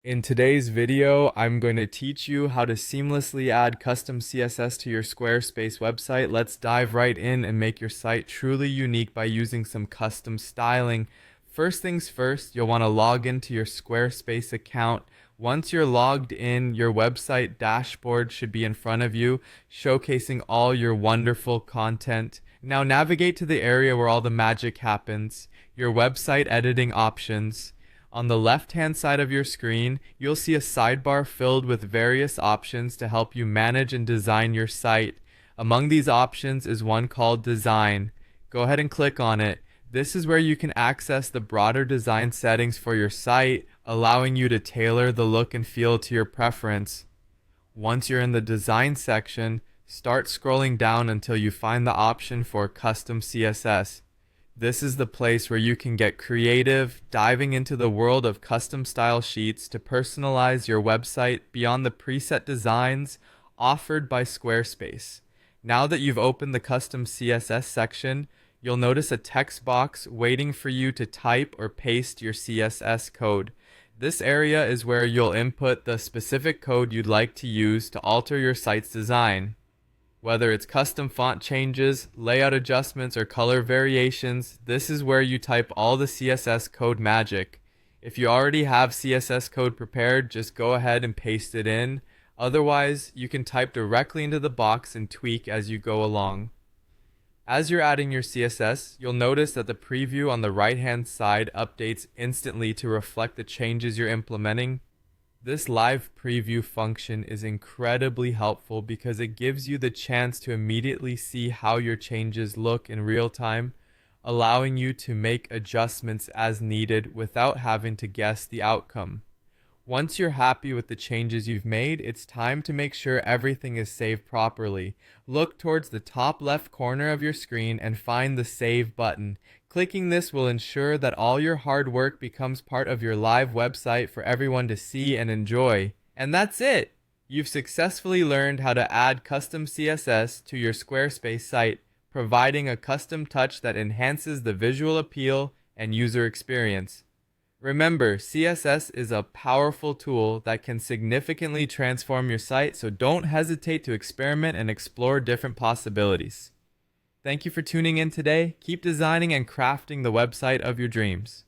In today's video, I'm going to teach you how to seamlessly add custom CSS to your Squarespace website. Let's dive right in and make your site truly unique by using some custom styling. First things first, you'll want to log into your Squarespace account. Once you're logged in, your website dashboard should be in front of you, showcasing all your wonderful content. Now navigate to the area where all the magic happens, your website editing options. On the left-hand side of your screen, you'll see a sidebar filled with various options to help you manage and design your site. Among these options is one called Design. Go ahead and click on it. This is where you can access the broader design settings for your site, allowing you to tailor the look and feel to your preference. Once you're in the Design section, start scrolling down until you find the option for Custom CSS. This is the place where you can get creative, diving into the world of custom style sheets to personalize your website beyond the preset designs offered by Squarespace. Now that you've opened the custom CSS section, you'll notice a text box waiting for you to type or paste your CSS code. This area is where you'll input the specific code you'd like to use to alter your site's design. Whether it's custom font changes, layout adjustments, or color variations, this is where you type all the CSS code magic. If you already have CSS code prepared, just go ahead and paste it in. Otherwise, you can type directly into the box and tweak as you go along. As you're adding your CSS, you'll notice that the preview on the right-hand side updates instantly to reflect the changes you're implementing. This live preview function is incredibly helpful because it gives you the chance to immediately see how your changes look in real time, allowing you to make adjustments as needed without having to guess the outcome. Once you're happy with the changes you've made, it's time to make sure everything is saved properly. Look towards the top left corner of your screen and find the Save button. Clicking this will ensure that all your hard work becomes part of your live website for everyone to see and enjoy. And that's it! You've successfully learned how to add custom CSS to your Squarespace site, providing a custom touch that enhances the visual appeal and user experience. Remember, CSS is a powerful tool that can significantly transform your site, so don't hesitate to experiment and explore different possibilities. Thank you for tuning in today. Keep designing and crafting the website of your dreams.